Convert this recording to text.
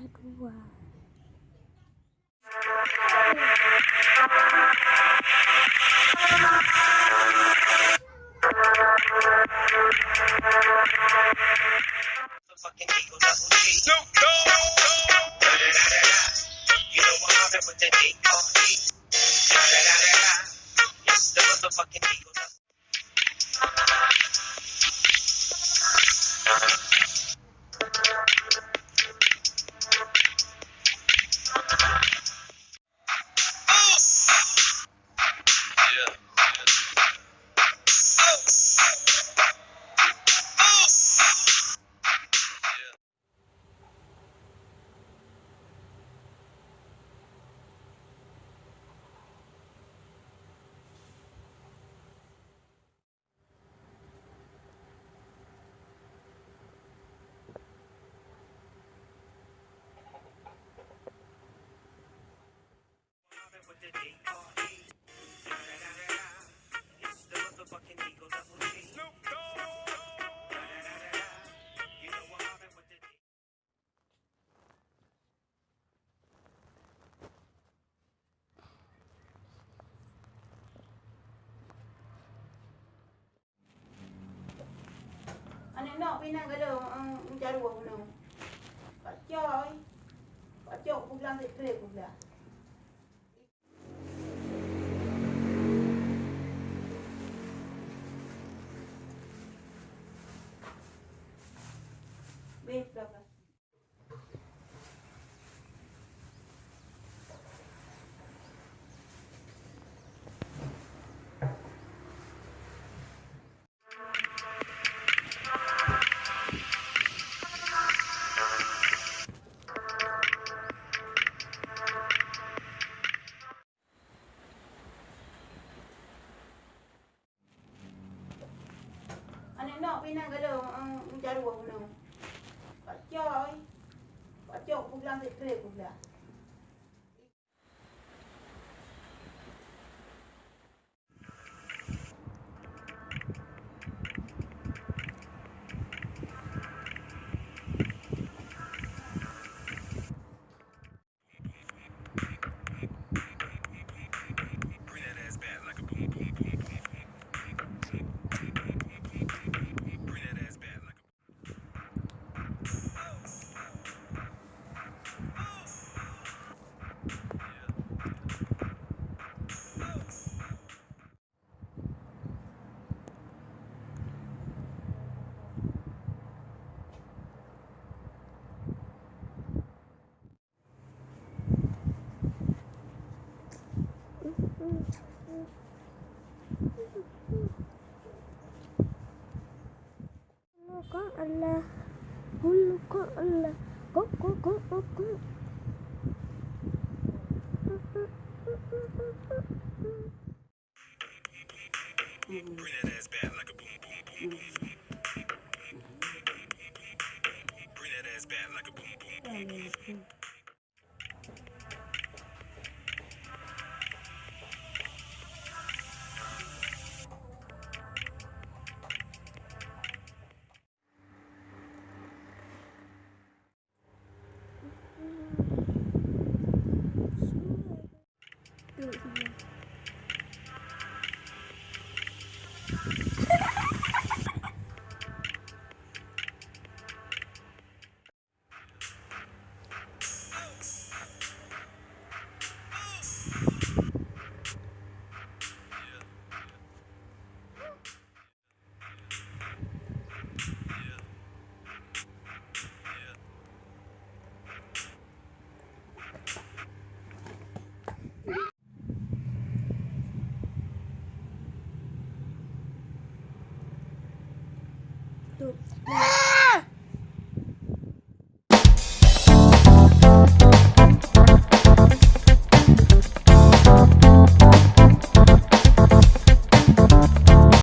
kedua. Anh em nọ bên này cái đồ cha đùa của nó bắt chơi bắt chậu cũng làm gì về cũng là bên được rồi. Anh em nọ bên này cái đồ cha đùa của nó bắt chơi bắt chậu cũng làm gì về cũng là Có Allah, hulu có Allah, có. Bring that ass back like a boom, boom, boom, boom. Bring that ass back like a boom, boom, boom, boom. Tuh.